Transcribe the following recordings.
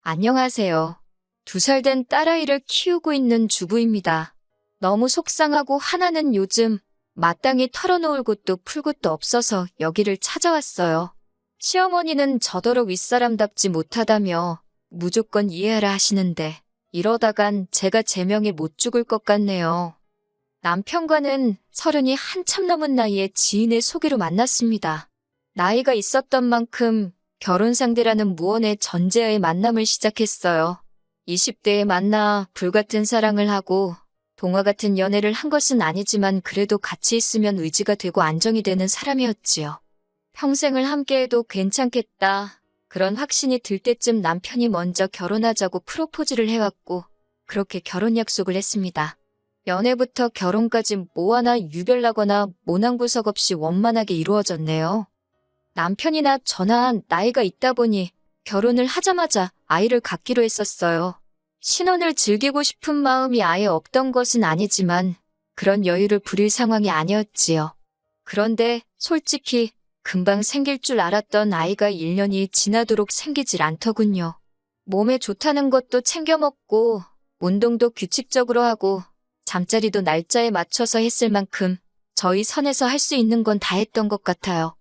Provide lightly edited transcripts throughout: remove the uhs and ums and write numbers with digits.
안녕하세요. 2살 된 딸아이를 키우고 있는 주부입니다. 너무 속상하고 화나는 요즘 마땅히 털어놓을 곳도 풀 곳도 없어서 여기를 찾아왔어요. 시어머니는 저더러 윗사람답지 못하다며 무조건 이해하라 하시는데 이러다간 제가 제명에 못 죽을 것 같네요. 남편과는 30이 한참 넘은 나이에 지인의 소개로 만났습니다. 나이가 있었던 만큼 결혼 상대라는 무언의 전제하에 만남을 시작했어요. 20대에 만나 불같은 사랑을 하고 동화 같은 연애를 한 것은 아니지만 그래도 같이 있으면 의지가 되고 안정이 되는 사람이었지요. 평생을 함께해도 괜찮겠다. 그런 확신이 들 때쯤 남편이 먼저 결혼하자고 프로포즈를 해왔고 그렇게 결혼 약속을 했습니다. 연애부터 결혼까지 뭐 하나 유별나거나 모난구석 없이 원만하게 이루어졌네요. 남편이나 저나 나이가 있다 보니 결혼을 하자마자 아이를 갖기로 했었어요. 신혼을 즐기고 싶은 마음이 아예 없던 것은 아니지만 그런 여유를 부릴 상황이 아니었지요. 그런데 솔직히 금방 생길 줄 알았던 아이가 1년이 지나도록 생기질 않더군요. 몸에 좋다는 것도 챙겨 먹고 운동도 규칙적으로 하고 잠자리도 날짜에 맞춰서 했을 만큼 저희 선에서 할 수 있는 건 다 했던 것 같아요.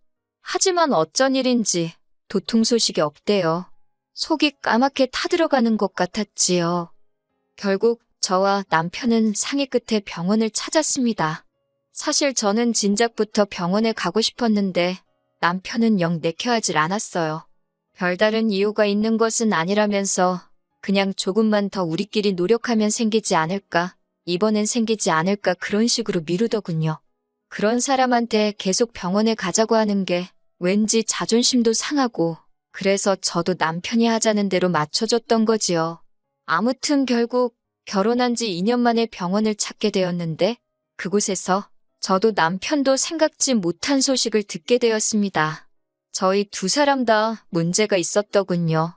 하지만 어쩐 일인지 도통 소식이 없대요. 속이 까맣게 타들어가는 것 같았지요. 결국 저와 남편은 상의 끝에 병원을 찾았습니다. 사실 저는 진작부터 병원에 가고 싶었는데 남편은 영 내켜하질 않았어요. 별다른 이유가 있는 것은 아니라면서 그냥 조금만 더 우리끼리 노력하면 생기지 않을까, 이번엔 생기지 않을까 그런 식으로 미루더군요. 그런 사람한테 계속 병원에 가자고 하는 게 왠지 자존심도 상하고 그래서 저도 남편이 하자는 대로 맞춰줬던 거지요. 아무튼 결국 결혼한 지 2년 만에 병원을 찾게 되었는데 그곳에서 저도 남편도 생각지 못한 소식을 듣게 되었습니다. 저희 2사람 다 문제가 있었더군요.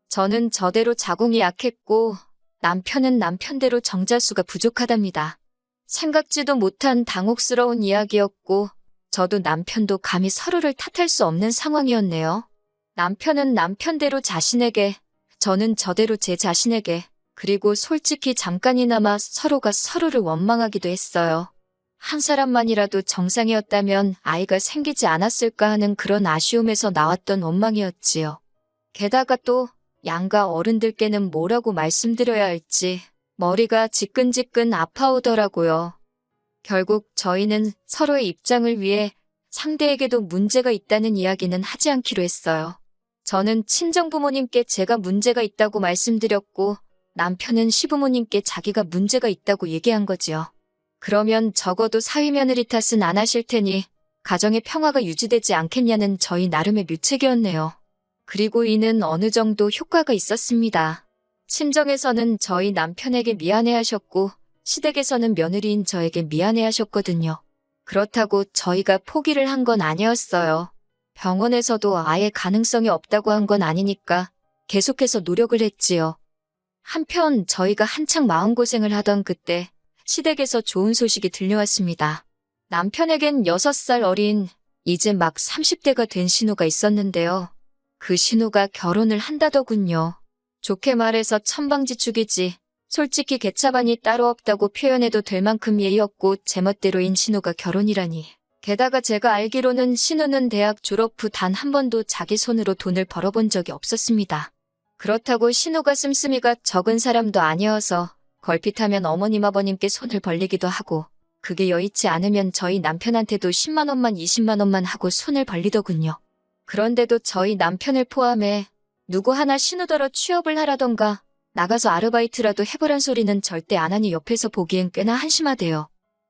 저는 저대로 자궁이 약했고 남편은 남편대로 정자수가 부족하답니다. 생각지도 못한 당혹스러운 이야기였고 저도 남편도 감히 서로를 탓할 수 없는 상황이었네요. 남편은 남편대로 자신에게, 저는 저대로 제 자신에게, 그리고 솔직히 잠깐이나마 서로가 서로를 원망하기도 했어요. 한 사람만이라도 정상이었다면 아이가 생기지 않았을까 하는 그런 아쉬움에서 나왔던 원망이었지요. 게다가 또 양가 어른들께는 뭐라고 말씀드려야 할지 머리가 지끈지끈 아파오더라고요. 결국 저희는 서로의 입장을 위해 상대에게도 문제가 있다는 이야기는 하지 않기로 했어요. 저는 친정부모님께 제가 문제가 있다고 말씀드렸고 남편은 시부모님께 자기가 문제가 있다고 얘기한 거지요. 그러면 적어도 사위며느리 탓은 안 하실 테니 가정의 평화가 유지되지 않겠냐는 저희 나름의 묘책이었네요. 그리고 이는 어느 정도 효과가 있었습니다. 친정에서는 저희 남편에게 미안해하셨고 시댁에서는 며느리인 저에게 미안해하셨거든요. 그렇다고 저희가 포기를 한 건 아니었어요. 병원에서도 아예 가능성이 없다고 한 건 아니니까 계속해서 노력을 했지요. 한편 저희가 한창 마음고생을 하던 그때 시댁에서 좋은 소식이 들려왔습니다. 남편에겐 6살 어린 이제 막 30대가 된 신우가 있었는데요. 그 신우가 결혼을 한다더군요. 좋게 말해서 천방지축이지. 솔직히 개차반이 따로 없다고 표현해도 될 만큼 예의없고 제멋대로인 신우가 결혼이라니. 게다가 제가 알기로는 신우는 대학 졸업 후 단 한 번도 자기 손으로 돈을 벌어본 적이 없었습니다. 그렇다고 신우가 씀씀이가 적은 사람도 아니어서 걸핏하면 어머님 아버님께 손을 벌리기도 하고 그게 여의치 않으면 저희 남편한테도 10만 원만 20만 원만 하고 손을 벌리더군요. 그런데도 저희 남편을 포함해 누구 하나 신우더러 취업을 하라던가 나가서 아르바이트라도 해보란 소리는 절대 안 하니 옆에서 보기엔 꽤나 한심하대요.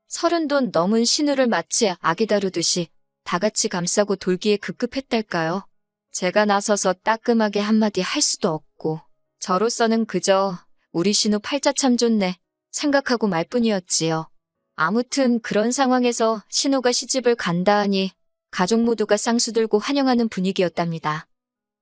30도 넘은 신우를 마치 아기 다루듯이 다 같이 감싸고 돌기에 급급했달까요. 제가 나서서 따끔하게 한마디 할 수도 없고 저로서는 그저 우리 신우 팔자 참 좋네 생각하고 말 뿐이었지요. 아무튼 그런 상황에서 신우가 시집을 간다 하니 가족 모두가 쌍수 들고 환영하는 분위기였답니다.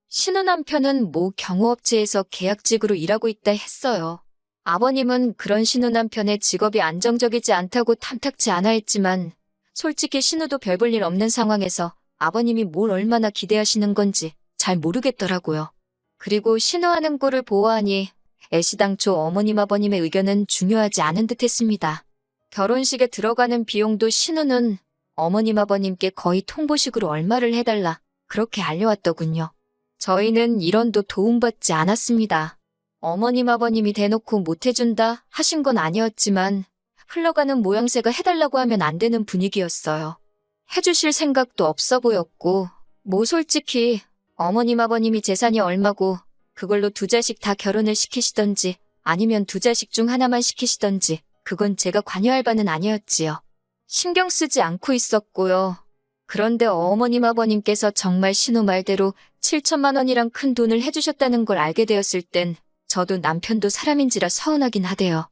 신우 남편은 모 경호업체에서 계약직으로 일하고 있다 했어요. 아버님은 그런 신우 남편의 직업이 안정적이지 않다고 탐탁지 않아 했지만 솔직히 신우도 별 볼 일 없는 상황에서 아버님이 뭘 얼마나 기대하시는 건지 잘 모르겠더라고요. 그리고 신우하는 꼴을 보아하니 애시당초 어머님 아버님의 의견은 중요하지 않은 듯 했습니다. 결혼식에 들어가는 비용도 신우는 어머님 아버님께 거의 통보식으로 얼마를 해달라 그렇게 알려왔더군요. 저희는 1원도 도움받지 않았습니다. 어머님 아버님이 대놓고 못해준다 하신 건 아니었지만 흘러가는 모양새가 해달라고 하면 안 되는 분위기였어요. 해주실 생각도 없어 보였고 뭐 솔직히 어머님 아버님이 재산이 얼마고 그걸로 2자식 다 결혼을 시키시던지 아니면 2자식 중 하나만 시키시던지 그건 제가 관여할 바는 아니었지요. 신경 쓰지 않고 있었고요. 그런데 어머님 아버님께서 정말 신우 말대로 7천만 원이란 큰 돈을 해주셨다는 걸 알게 되었을 땐 저도 남편도 사람인지라 서운하긴 하대요.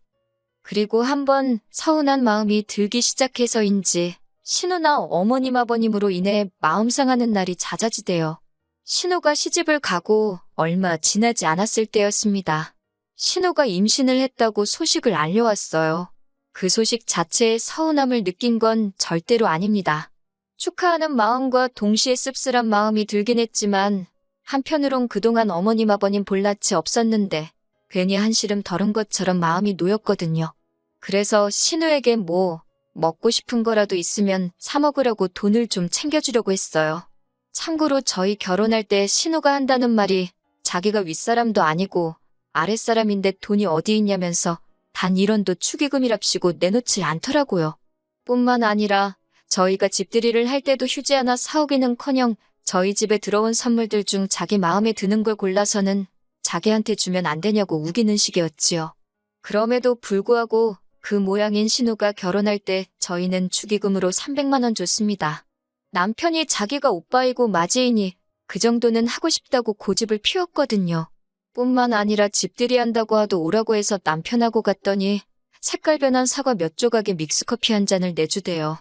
그리고 한번 서운한 마음이 들기 시작해서인지 신우나 어머님 아버님으로 인해 마음 상하는 날이 잦아지대요. 신우가 시집을 가고 얼마 지나지 않았을 때였습니다. 신우가 임신을 했다고 소식을 알려왔어요. 그 소식 자체에 서운함을 느낀 건 절대로 아닙니다. 축하하는 마음과 동시에 씁쓸한 마음이 들긴 했지만 한편으론 그동안 어머님 아버님 볼낯이 없었는데 괜히 한시름 덜은 것처럼 마음이 놓였거든요. 그래서 신우에게 뭐 먹고 싶은 거라도 있으면 사 먹으려고 돈을 좀 챙겨주려고 했어요. 참고로 저희 결혼할 때 신우가 한다는 말이 자기가 윗사람도 아니고 아랫사람인데 돈이 어디 있냐면서 단 1원도 축의금이랍시고 내놓지 않더라고요. 뿐만 아니라 저희가 집들이를 할 때도 휴지 하나 사오기는커녕 저희 집에 들어온 선물들 중 자기 마음에 드는 걸 골라서는 자기한테 주면 안 되냐고 우기는 식이었지요. 그럼에도 불구하고 그 모양인 신우가 결혼할 때 저희는 축의금으로 300만 원 줬습니다. 남편이 자기가 오빠이고 맞이이니 그 정도는 하고 싶다고 고집을 피웠거든요. 뿐만 아니라 집들이 한다고 하도 오라고 해서 남편하고 갔더니 색깔 변한 사과 몇 조각에 믹스커피 한 잔을 내주대요.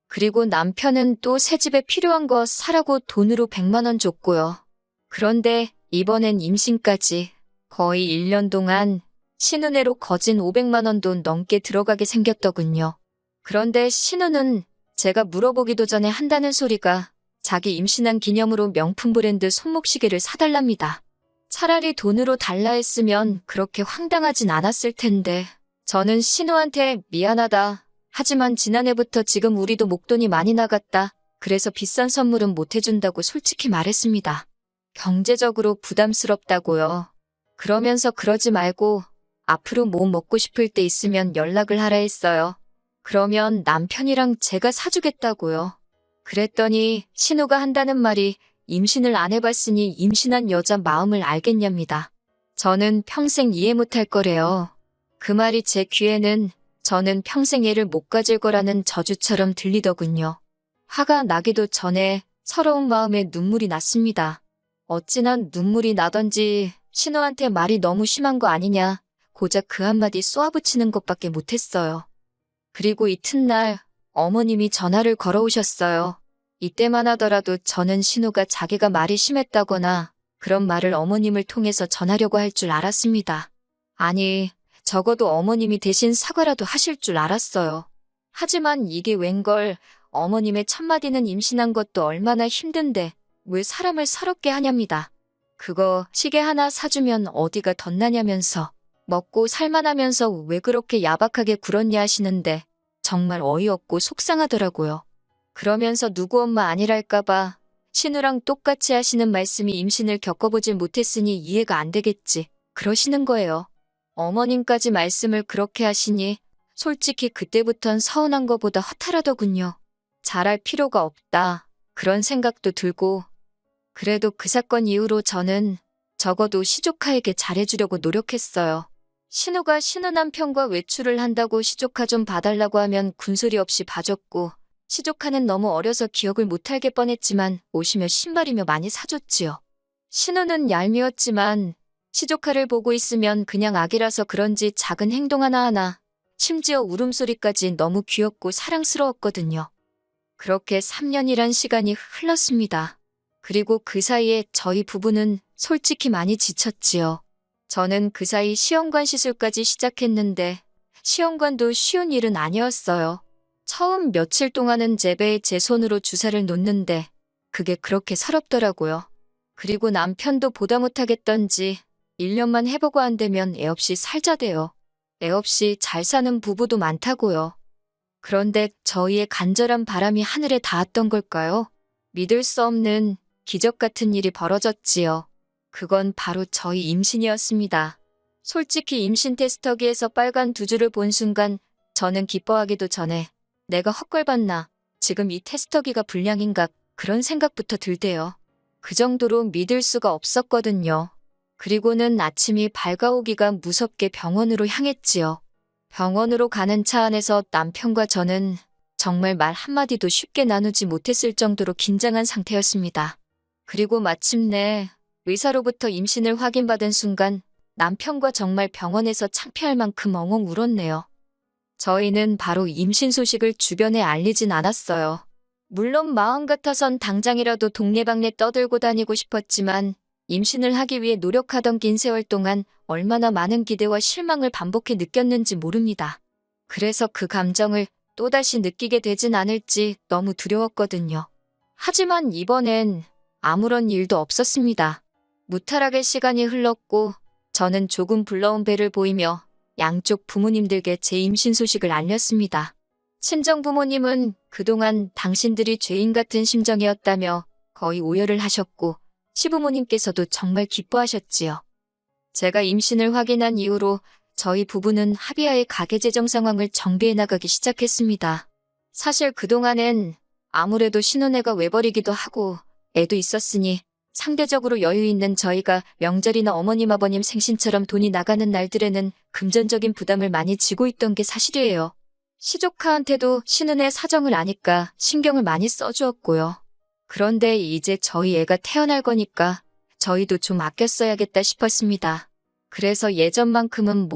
그리고 남편은 또 새 집에 필요한 거 사라고 돈으로 100만 원 줬고요. 그런데 이번엔 임신까지 거의 1년 동안 신우네로 거진 500만 원도 넘게 들어가게 생겼더군요. 그런데 신우는 제가 물어보기도 전에 한다는 소리가 자기 임신한 기념으로 명품 브랜드 손목시계를 사달랍니다. 차라리 돈으로 달라 했으면 그렇게 황당하진 않았을 텐데 저는 신우한테 미안하다. 하지만 지난해부터 지금 우리도 목돈이 많이 나갔다. 그래서 비싼 선물은 못 해준다고 솔직히 말했습니다. 경제적으로 부담스럽다고요. 그러면서 그러지 말고 앞으로 뭐 먹고 싶을 때 있으면 연락을 하라 했어요. 그러면 남편이랑 제가 사주겠다고요. 그랬더니 신우가 한다는 말이 임신을 안 해봤으니 임신한 여자 마음을 알겠냐입니다. 저는 평생 이해 못할 거래요. 그 말이 제 귀에는 저는 평생 애를 못 가질 거라는 저주처럼 들리더군요. 화가 나기도 전에 서러운 마음에 눈물이 났습니다. 어찌나 눈물이 나던지 신우한테 말이 너무 심한 거 아니냐 고작 그 한마디 쏘아붙이는 것밖에 못했어요. 그리고 이튿날 어머님이 전화를 걸어오셨어요. 이때만 하더라도 저는 신우가 자기가 말이 심했다거나 그런 말을 어머님을 통해서 전하려고 할 줄 알았습니다. 아니, 적어도 어머님이 대신 사과라도 하실 줄 알았어요. 하지만 이게 웬걸 어머님의 첫마디는 임신한 것도 얼마나 힘든데 왜 사람을 서럽게 하냐입니다. 그거 시계 하나 사주면 어디가 덧나냐면서 먹고 살만하면서 왜 그렇게 야박하게 굴었냐 하시는데 정말 어이없고 속상하더라고요. 그러면서 누구 엄마 아니랄까봐 신우랑 똑같이 하시는 말씀이 임신을 겪어보질 못했으니 이해가 안 되겠지 그러시는 거예요. 어머님까지 말씀을 그렇게 하시니 솔직히 그때부턴 서운한 것보다 허탈하더군요. 잘할 필요가 없다 그런 생각도 들고 그래도 그 사건 이후로 저는 적어도 시조카에게 잘해주려고 노력했어요. 신우가 신우 남편과 외출을 한다고 시조카 좀 봐달라고 하면 군소리 없이 봐줬고 시조카는 너무 어려서 기억을 못할 뻔했지만 옷이며 신발이며 많이 사줬지요. 신우는 얄미웠지만 시조카를 보고 있으면 그냥 아기라서 그런지 작은 행동 하나하나 심지어 울음소리까지 너무 귀엽고 사랑스러웠거든요. 그렇게 3년이란 시간이 흘렀습니다. 그리고 그 사이에 저희 부부는 솔직히 많이 지쳤지요. 저는 그 사이 시험관 시술까지 시작했는데 시험관도 쉬운 일은 아니었어요. 처음 며칠 동안은 제 배에 제 손으로 주사를 놓는데 그게 그렇게 서럽더라고요. 그리고 남편도 보다 못하겠던지 1년만 해보고 안 되면 애 없이 살자대요. 애 없이 잘 사는 부부도 많다고요. 그런데 저희의 간절한 바람이 하늘에 닿았던 걸까요? 믿을 수 없는 기적 같은 일이 벌어졌지요. 그건 바로 저희 임신이었습니다. 솔직히 임신 테스터기에서 빨간 두 줄을 본 순간 저는 기뻐하기도 전에 내가 헛걸봤나, 지금 이 테스터기가 불량인가 그런 생각부터 들대요. 그 정도로 믿을 수가 없었거든요. 그리고는 아침이 밝아오기가 무섭게 병원으로 향했지요. 병원으로 가는 차 안에서 남편과 저는 정말 말 한마디도 쉽게 나누지 못했을 정도로 긴장한 상태였습니다. 그리고 마침내 의사로부터 임신을 확인받은 순간 남편과 정말 병원에서 창피할 만큼 엉엉 울었네요. 저희는 바로 임신 소식을 주변에 알리진 않았어요. 물론 마음 같아선 당장이라도 동네방네 떠들고 다니고 싶었지만 임신을 하기 위해 노력하던 긴 세월 동안 얼마나 많은 기대와 실망을 반복해 느꼈는지 모릅니다. 그래서 그 감정을 또다시 느끼게 되진 않을지 너무 두려웠거든요. 하지만 이번엔 아무런 일도 없었습니다. 무탈하게 시간이 흘렀고 저는 조금 불러온 배를 보이며 양쪽 부모님들께 제 임신 소식을 알렸습니다. 친정 부모님은 그동안 당신들이 죄인 같은 심정이었다며 거의 오열을 하셨고 시부모님께서도 정말 기뻐하셨지요. 제가 임신을 확인한 이후로 저희 부부는 합의하에 가계재정 상황을 정비해 나가기 시작했습니다. 사실 그동안엔 아무래도 신혼애가 외벌이기도 하고 애도 있었으니 상대적으로 여유 있는 저희가 명절이나 어머님 아버님 생신처럼 돈이 나가는 날들에는 금전적인 부담을 많이 지고 있던 게 사실이에요. 시조카한테도 신혼애 사정을 아니까 신경을 많이 써주었고요. 그런데 이제 저희 애가 태어날 거니까 저희도 좀 아껴 써야겠다 싶었습니다. 그래서 예전만큼은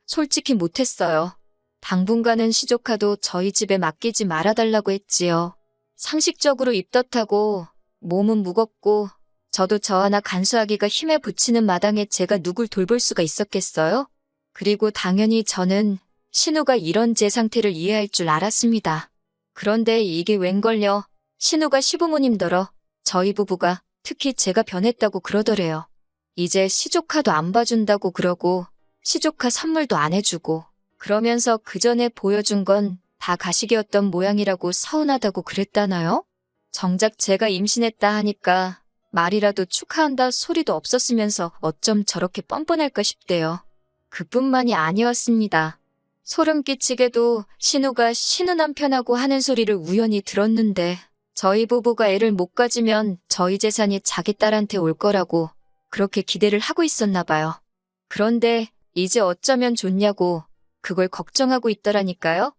솔직히 못했어요. 당분간은 시조카도 저희 집에 맡기지 말아달라고 했지요. 상식적으로 입덧하고 몸은 무겁고 저도 저 하나 간수하기가 힘에 부치는 마당에 제가 누굴 돌볼 수가 있었겠어요? 그리고 당연히 저는 신우가 이런 제 상태를 이해할 줄 알았습니다. 그런데 이게 웬걸요? 신우가 시부모님더러 저희 부부가 특히 제가 변했다고 그러더래요. 이제 시조카도 안 봐준다고 그러고 시조카 선물도 안 해주고 그러면서 그 전에 보여준 건 다 가식이었던 모양이라고 서운하다고 그랬다나요? 정작 제가 임신했다 하니까 말이라도 축하한다 소리도 없었으면서 어쩜 저렇게 뻔뻔할까 싶대요. 그뿐만이 아니었습니다. 소름 끼치게도 신우가 신우 남편하고 하는 소리를 우연히 들었는데 저희 부부가 애를 못 가지면 저희 재산이 자기 딸한테 올 거라고 그렇게 기대를 하고 있었나 봐요. 그런데 이제 어쩌면 좋냐고 그걸 걱정하고 있더라니까요.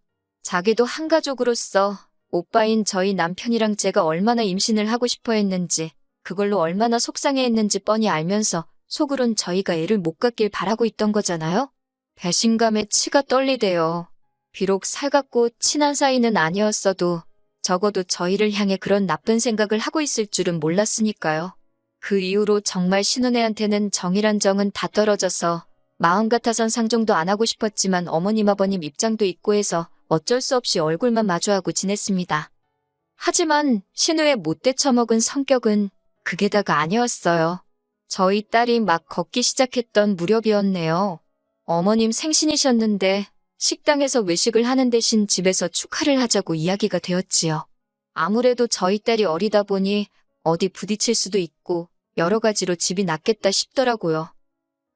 자기도 한 가족으로서 오빠인 저희 남편이랑 제가 얼마나 임신을 하고 싶어 했는지 그걸로 얼마나 속상해했는지 뻔히 알면서 속으론 저희가 애를 못 갖길 바라고 있던 거잖아요. 배신감에 치가 떨리대요. 비록 살갑고 친한 사이는 아니었어도 적어도 저희를 향해 그런 나쁜 생각을 하고 있을 줄은 몰랐으니까요. 그 이후로 정말 신혼애한테는 정이란 정은 다 떨어져서 마음 같아선 상종도 안 하고 싶었지만 어머님 아버님 입장도 있고 해서 어쩔 수 없이 얼굴만 마주하고 지냈습니다. 하지만 신우의 못돼 처먹은 성격은 그게 다가 아니었어요. 저희 딸이 막 걷기 시작했던 무렵이었네요. 어머님 생신이셨는데 식당에서 외식을 하는 대신 집에서 축하를 하자고 이야기가 되었지요. 아무래도 저희 딸이 어리다 보니 어디 부딪힐 수도 있고 여러 가지로 집이 낫겠다 싶더라고요.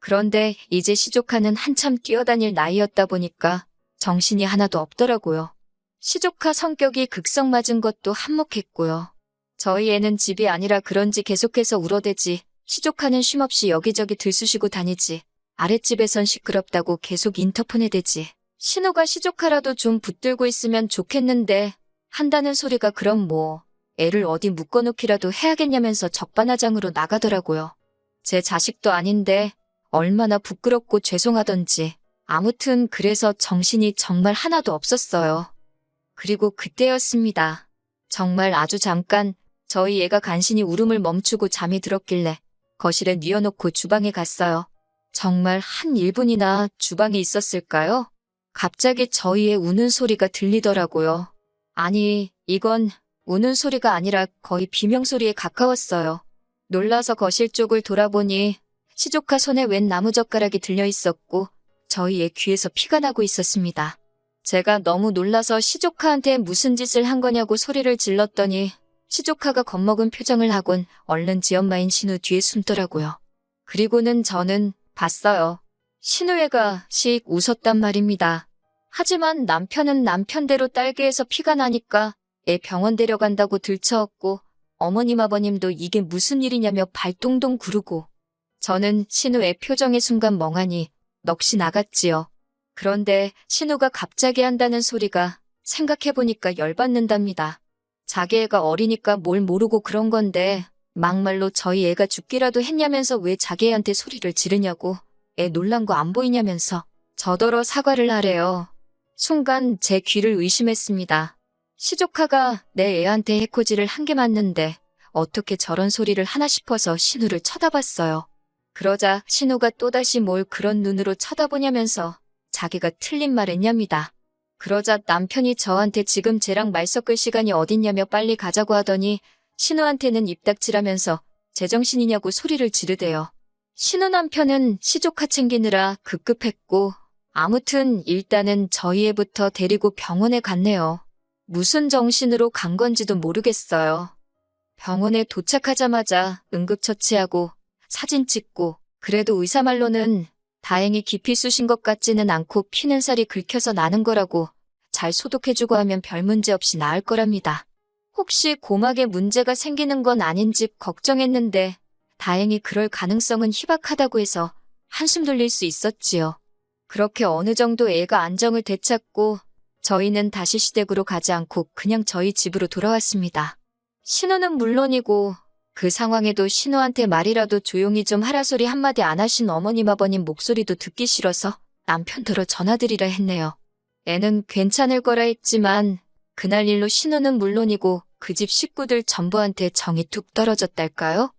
그런데 이제 시조카는 한참 뛰어다닐 나이였다 보니까 정신이 하나도 없더라고요. 시조카 성격이 극성 맞은 것도 한몫했고요. 저희 애는 집이 아니라 그런지 계속해서 울어대지 시조카는 쉼없이 여기저기 들쑤시고 다니지 아랫집에선 시끄럽다고 계속 인터폰에 대지 신우가 시조카라도 좀 붙들고 있으면 좋겠는데 한다는 소리가 그럼 애를 어디 묶어놓기라도 해야겠냐면서 적반하장으로 나가더라고요. 제 자식도 아닌데 얼마나 부끄럽고 죄송하던지 아무튼 그래서 정신이 정말 하나도 없었어요. 그리고 그때였습니다. 정말 아주 잠깐 저희 애가 간신히 울음을 멈추고 잠이 들었길래 거실에 뉘어놓고 주방에 갔어요. 정말 한 1분이나 주방에 있었을까요? 갑자기 저희의 우는 소리가 들리더라고요. 아니, 이건 우는 소리가 아니라 거의 비명소리에 가까웠어요. 놀라서 거실 쪽을 돌아보니 시조카 손에 웬 나무젓가락이 들려 있었고 저희의 귀에서 피가 나고 있었습니다. 제가 너무 놀라서 시조카한테 무슨 짓을 한 거냐고 소리를 질렀더니 시조카가 겁먹은 표정을 하곤 얼른 지엄마인 신우 뒤에 숨더라고요. 그리고는 저는 봤어요. 신우애가 씩 웃었단 말입니다. 하지만 남편은 남편대로 딸기에서 피가 나니까 애 병원 데려간다고 들쳐왔고 어머님 아버님도 이게 무슨 일이냐며 발동동 구르고 저는 신우의 표정에 순간 멍하니 넋이 나갔지요. 그런데 신우가 갑자기 한다는 소리가 생각해보니까 열받는답니다. 자기 애가 어리니까 뭘 모르고 그런 건데 막말로 저희 애가 죽기라도 했냐면서 왜 자기 애한테 소리를 지르냐고 애 놀란 거 안 보이냐면서 저더러 사과를 하래요. 순간 제 귀를 의심했습니다. 시조카가 내 애한테 해코지를 한 게 맞는데 어떻게 저런 소리를 하나 싶어서 신우를 쳐다봤어요. 그러자 신우가 또다시 뭘 그런 눈으로 쳐다보냐면서 자기가 틀린 말 했냐입니다. 그러자 남편이 저한테 지금 쟤랑 말 섞을 시간이 어딨냐며 빨리 가자고 하더니 신우한테는 입 닥치라면서 제정신이냐고 소리를 지르대요. 신우 남편은 시조카 챙기느라 급급했고 아무튼 일단은 저희 애부터 데리고 병원에 갔네요. 무슨 정신으로 간 건지도 모르겠어요. 병원에 도착하자마자 응급처치하고 사진 찍고 그래도 의사 말로는 다행히 깊이 쑤신 것 같지는 않고 피는 살이 긁혀서 나는 거라고 잘 소독해주고 하면 별 문제 없이 나을 거랍니다. 혹시 고막에 문제가 생기는 건 아닌지 걱정했는데 다행히 그럴 가능성은 희박하다고 해서 한숨 돌릴 수 있었지요. 그렇게 어느 정도 애가 안정을 되찾고 저희는 다시 시댁으로 가지 않고 그냥 저희 집으로 돌아왔습니다. 신우는 물론이고 그 상황에도 신우한테 말이라도 조용히 좀 하라 소리 한마디 안 하신 어머님 아버님 목소리도 듣기 싫어서 남편더러 전화드리라 했네요. 애는 괜찮을 거라 했지만 그날 일로 신우는 물론이고 그 집 식구들 전부한테 정이 툭 떨어졌달까요?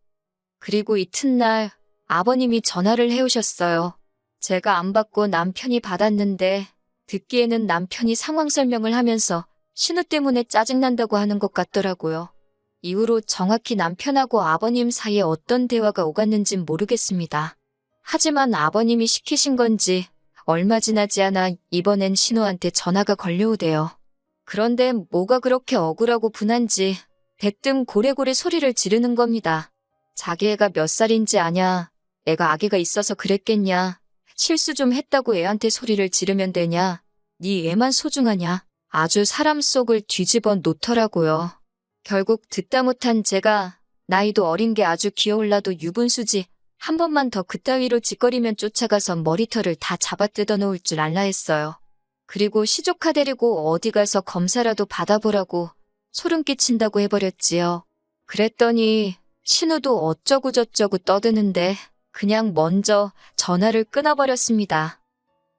그리고 이튿날 아버님이 전화를 해오셨어요. 제가 안 받고 남편이 받았는데 듣기에는 남편이 상황 설명을 하면서 신우 때문에 짜증난다고 하는 것 같더라고요. 이후로 정확히 남편하고 아버님 사이에 어떤 대화가 오갔는진 모르겠습니다. 하지만 아버님이 시키신 건지 얼마 지나지 않아 이번엔 신우한테 전화가 걸려오대요. 그런데 뭐가 그렇게 억울하고 분한지 대뜸 고래고래 소리를 지르는 겁니다. 자기 애가 몇 살인지 아냐, 애가 아기가 있어서 그랬겠냐, 실수 좀 했다고 애한테 소리를 지르면 되냐, 네 애만 소중하냐, 아주 사람 속을 뒤집어 놓더라고요. 결국 듣다 못한 제가 나이도 어린 게 아주 귀여울라도 유분수지 한 번만 더 그따위로 짓거리면 쫓아가서 머리털을 다 잡아 뜯어 놓을 줄 알라 했어요. 그리고 시조카 데리고 어디 가서 검사라도 받아보라고 소름 끼친다고 해버렸지요. 그랬더니 신우도 어쩌고 저쩌고 떠드는데 그냥 먼저 전화를 끊어버렸습니다.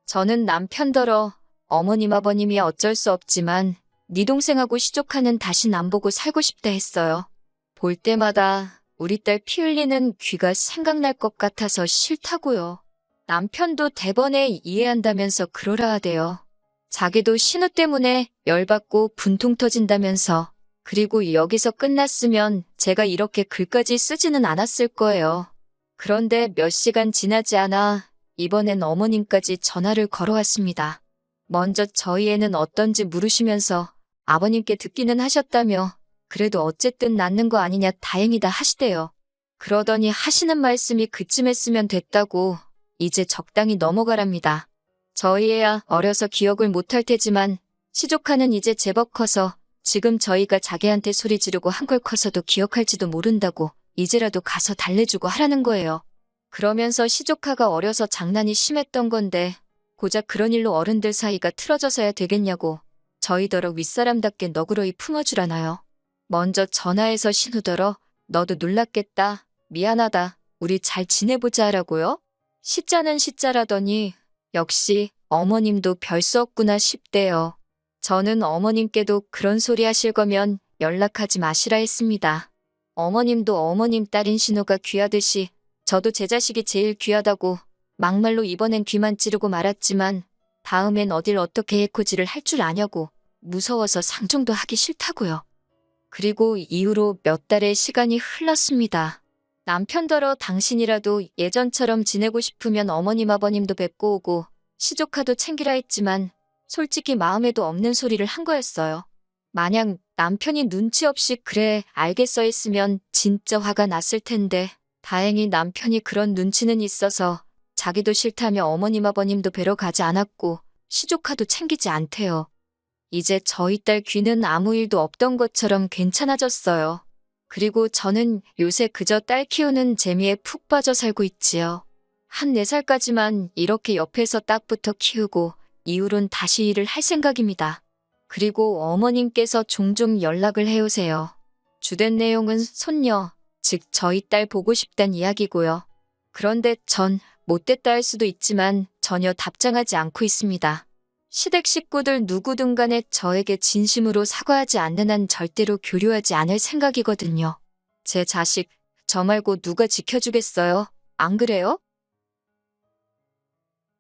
저는 남편더러 어머님 아버님이 어쩔 수 없지만 네 동생하고 시조카는 다신 안 보고 살고 싶다 했어요. 볼 때마다 우리 딸 피 흘리는 귀가 생각날 것 같아서 싫다고요. 남편도 대번에 이해한다면서 그러라 하대요. 자기도 신우 때문에 열받고 분통 터진다면서 그리고 여기서 끝났으면 제가 이렇게 글까지 쓰지는 않았을 거예요. 그런데 몇 시간 지나지 않아 이번엔 어머님까지 전화를 걸어왔습니다. 먼저 저희 애는 어떤지 물으시면서 아버님께 듣기는 하셨다며 그래도 어쨌든 낫는 거 아니냐 다행이다 하시대요. 그러더니 하시는 말씀이 그쯤 했으면 됐다고 이제 적당히 넘어가랍니다. 저희 애야 어려서 기억을 못할 테지만 시조카는 이제 제법 커서 지금 저희가 자기한테 소리 지르고 한걸 커서도 기억할지도 모른다고 이제라도 가서 달래주고 하라는 거예요. 그러면서 시조카가 어려서 장난이 심했던 건데 고작 그런 일로 어른들 사이가 틀어져서야 되겠냐고 저희더러 윗사람답게 너그러이 품어주라나요. 먼저 전화해서 신우더러 너도 놀랐겠다. 미안하다. 우리 잘 지내보자 하라고요. 시자는 시자라더니 역시 어머님도 별 수 없구나 싶대요. 저는 어머님께도 그런 소리 하실 거면 연락하지 마시라 했습니다. 어머님도 어머님 딸인 신우가 귀하듯이 저도 제 자식이 제일 귀하다고 막말로 이번엔 귀만 찌르고 말았지만 다음엔 어딜 어떻게 해코지를 할 줄 아냐고 무서워서 상종도 하기 싫다고요. 그리고 이후로 몇 달의 시간이 흘렀습니다. 남편더러 당신이라도 예전처럼 지내고 싶으면 어머님 아버님도 뵙고 오고 시조카도 챙기라 했지만 솔직히 마음에도 없는 소리를 한 거였어요. 만약 남편이 눈치 없이 그래 알겠어 했으면 진짜 화가 났을 텐데 다행히 남편이 그런 눈치는 있어서 자기도 싫다며 어머님 아버님도 뵈러 가지 않았고 시조카도 챙기지 않대요. 이제 저희 딸 귀는 아무 일도 없던 것처럼 괜찮아졌어요. 그리고 저는 요새 그저 딸 키우는 재미에 푹 빠져 살고 있지요. 한 4살까지만 이렇게 옆에서 딱 붙어 키우고 이후론 다시 일을 할 생각입니다. 그리고 어머님께서 종종 연락을 해오세요. 주된 내용은 손녀, 즉 저희 딸 보고 싶단 이야기고요. 그런데 전 못됐다 할 수도 있지만 전혀 답장하지 않고 있습니다. 시댁 식구들 누구든 간에 저에게 진심으로 사과하지 않는 한 절대로 교류하지 않을 생각이거든요. 제 자식, 저 말고 누가 지켜주겠어요? 안 그래요?